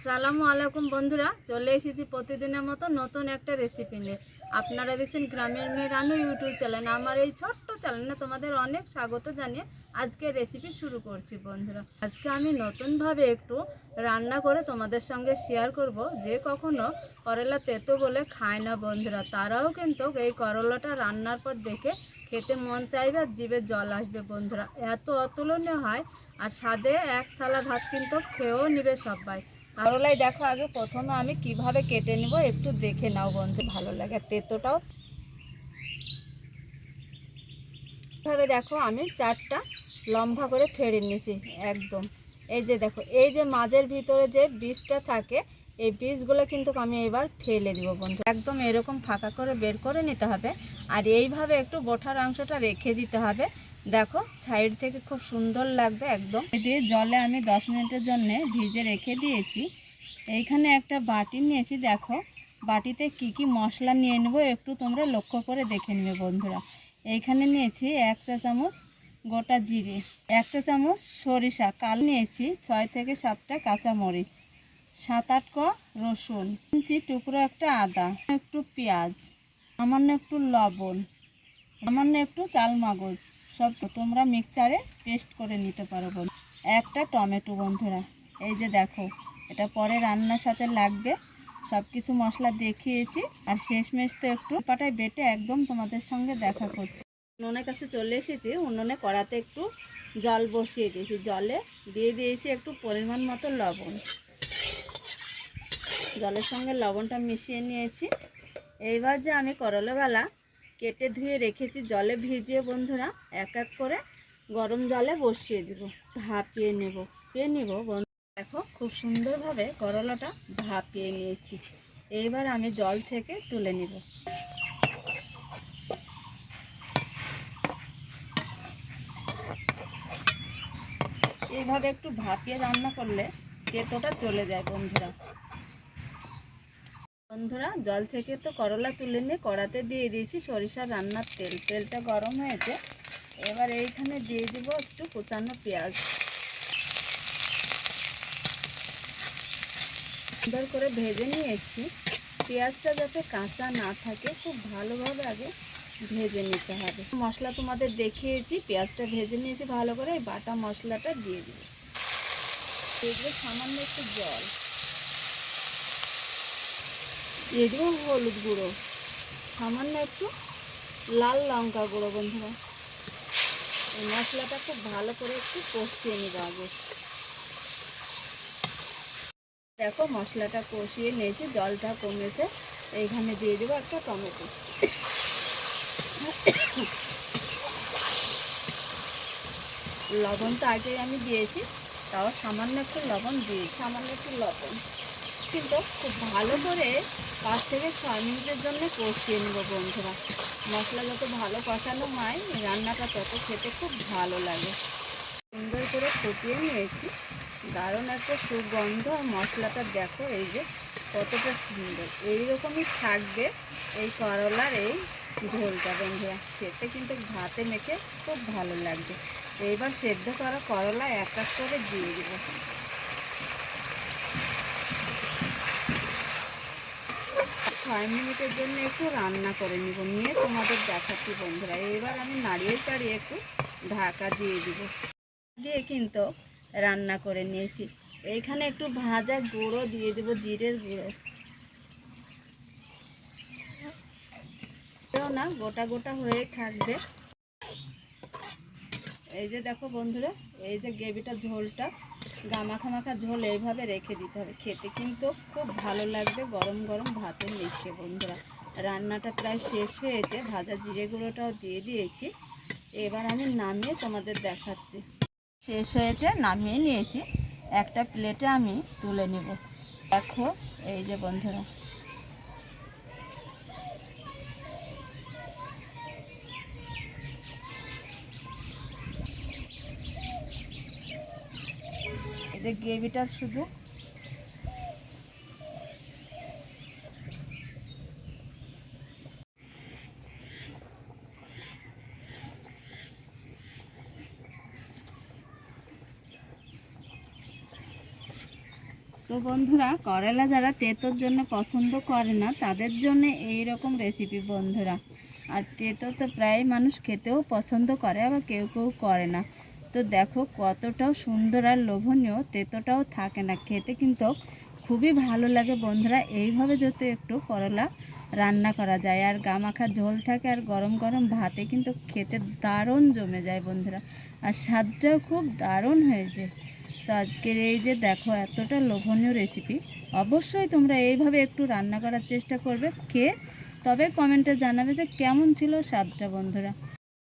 আসসালামু আলাইকুম বন্ধুরা, চলে এসেছি প্রতিদিনের মতো নতুন একটা রেসিপি নিয়ে। আপনারা দেখছেন গ্রামের মেয়ে রানু ইউটিউব চ্যানেল। আমার এই ছোট্ট চ্যানেলে তোমাদের অনেক স্বাগত জানিয়ে আজকে রেসিপি শুরু করছি। বন্ধুরা, আজকে আমি নতুনভাবে একটু রান্না করে তোমাদের সঙ্গে শেয়ার করব। যে কখনো করলা তেতো বলে খায় না বন্ধুরা, তারাও কিন্তু এই করলাটা রান্নার পর দেখে খেতে মন চাইবে আর জিভে জল আসবে। বন্ধুরা, এত অতুলনীয় হয় আর স্বাদে এক থালা ভাত কিন্তু খেয়েও নিবে সবাই। করলাই দেখো, আগে প্রথমে আমি কিভাবে কেটে নিব একটু দেখে নাও বন্ধু, ভালো লাগে। তেতোটাও এভাবে দেখো আমি চারটা লম্বা করে ফেড়ে নিয়েছি একদম। এই যে দেখো, এই যে মাঝের ভিতরে যে বীজটা থাকে, এই বীজগুলো কিন্তু আমি এবার ফেলে দিব বন্ধু। একদম এরকম ফাঁকা করে বের করে নিতে হবে আর এইভাবে একটু বোঠার অংশটা রেখে দিতে হবে। দেখো সাইড থেকে খুব সুন্দর লাগবে একদম। দিয়ে জলে আমি 10 মিনিটের জন্য ভিজে রেখে দিয়েছি। এইখানে একটা বাটি নিয়েছি, দেখো বাটিতে কি কি মশলা নিয়ে নেব একটু তোমরা লক্ষ্য করে দেখে নেবে বন্ধুরা। এইখানে নিয়েছি 1 চা চামচ গোটা জিরে, 1 চা চামচ সরিষা কালো নিয়েছি, 6 থেকে 7টা কাঁচা মরিচ, 7-8 ক রসুন, ইঞ্চি টুকরো একটা আদা, একটু পেঁয়াজ, সামান্য একটু লবণ, সামান্য একটু চাল মগজ, সব তোমরা মিক্সচারে পেস্ট করে নিতে পারো বন্ধু। একটা টমেটো বন্ধুরা, এই যে দেখো এটা পরে রান্নার সাথে লাগবে। সব কিছু মশলা দেখিয়েছি আর শেষমেশ তো একটু পাটায় বেটে একদম তোমাদের সঙ্গে দেখা করছি। উনুনের কাছে চলে এসেছি। উনুনে কড়াতে একটু জল বসিয়ে দিয়েছি, জলে দিয়ে দিয়েছি একটু পরিমাণ মতো লবণ। জলের সঙ্গে লবণটা মিশিয়ে নিয়েছি। এইবার যে আমি করলাগুলো কেটে ধুয়ে রেখেছি জলে ভিজিয়ে বন্ধুরা, এক এক করে গরম জলে বসিয়ে দেব, ভাপিয়ে নেব। বন্ধু দেখো খুব সুন্দরভাবে করলাটা ভাপিয়ে নিয়েছি। এইবার আমি জল থেকে তুলে নিব। এইভাবে একটু ভাপিয়ে রান্না করলে তেতোটা চলে যায় বন্ধুরা। জল থেকে তো করলা তুলে নিয়ে কড়াতে দিয়ে দিয়েছি সরিষার রান্নার তেল। তেলটা গরম হয়েছে, এবার এইখানে দিয়ে দিব একটু কুচানো পেঁয়াজ। সুন্দর করে ভেজে নিয়েছি। পেঁয়াজটা যাতে কাঁচা না থাকে খুব ভালোভাবে আগে ভেজে নিতে হবে। মশলা তোমাদের দেখিয়েছি, পেঁয়াজটা ভেজে নিয়েছি ভালো করে। এই বাটা মশলাটা দিয়ে দিব। দিয়ে সামান্য একটু জল দিয়ে দিব, হলুদ গুঁড়ো, সামান্য একটু লাল লঙ্কা গুঁড়ো। বন্ধুরা, এই মশলাটা খুব ভালো করে একটু কষিয়ে নিব আগে। দেখো মশলাটা কষিয়ে নিয়েছি, জলটা কমেছে। এইখানে দিয়ে দেবো একটা টমেটো। লবণ তো আগেই আমি দিয়েছি, তাও সামান্য একটু লবণ দিয়েছি, সামান্য একটু লবণ। কিন্তু খুব ভালো করে 5 থেকে 6 মিনিটের জন্য কষিয়ে নেব বন্ধুরা। মশলা যত ভালো কষানো হয় রান্নাটা তত খেতে খুব ভালো লাগে। সুন্দর করে ফুটিয়ে নিয়েছি, দারুণ একটা সুগন্ধ। আর মশলাটা দেখো এই যে কতটা সুন্দর, এইরকমই থাকবে এই করলার এই ঝোলটা বন্ধুরা। খেতে কিন্তু ভাতে মেখে খুব ভালো লাগবে। এইবার সেদ্ধ করা করলা এক এক করে দিয়ে দেবো। 6 মিনিটের জন্য একটু রান্না করে নিব, নিয়ে তোমাদের দেখাচ্ছি বন্ধুরা। এবার আমি নাড়িয়ে চাড়িয়ে একটু ঢাকা দিয়ে দিব, দিয়ে কিন্তু রান্না করে নিয়েছি। এইখানে একটু ভাজা গুঁড়ো দিয়ে দেবো, জিরের গুঁড়ো না, গোটা গোটা হয়ে থাকবে। এই যে দেখো বন্ধুরা, এই যে গ্রেভিটা ঝোলটা গামাখা মাখা ঝোল এইভাবে রেখে দিতে হবে। খেতে কিন্তু খুব ভালো লাগবে গরম গরম ভাতের মিশিয়ে বন্ধুরা। রান্নাটা প্রায় শেষ হয়েছে, ভাজা জিরে গুঁড়োটাও দিয়ে দিয়েছি। এবার আমি নামিয়ে তোমাদের দেখাচ্ছি। শেষ হয়েছে, নামিয়ে নিয়েছি। একটা প্লেটে আমি তুলে নেব। দেখো এই যে বন্ধুরা, এই যে গ্রেভিটা শুধু তো বন্ধুরা, করলা যারা তেতোর জন্য পছন্দ করে না তাদের জন্য এই রকম রেসিপি বন্ধুরা। আর তেতো তো প্রায় মানুষ খেতেও পছন্দ করে, আবার কেউ কেউ করে না। তো দেখো কতটাও সুন্দর আর লোভনীয়, তেতোটাও থাকে না, খেতে কিন্তু খুবই ভালো লাগে বন্ধুরা। এইভাবে যদি একটু করলা রান্না করা যায় আর গামাখা ঝোল থাকে আর গরম গরম ভাতে কিন্তু খেতে দারুণ জমে যায় বন্ধুরা। আর স্বাদটাও খুব দারুণ হয়েছে। তো আজকের এই যে দেখো এতটা লোভনীয় রেসিপি, অবশ্যই তোমরা এইভাবে একটু রান্না করার চেষ্টা করবে, খেয়ে তবে কমেন্টে জানাবে যে কেমন ছিল স্বাদটা বন্ধুরা।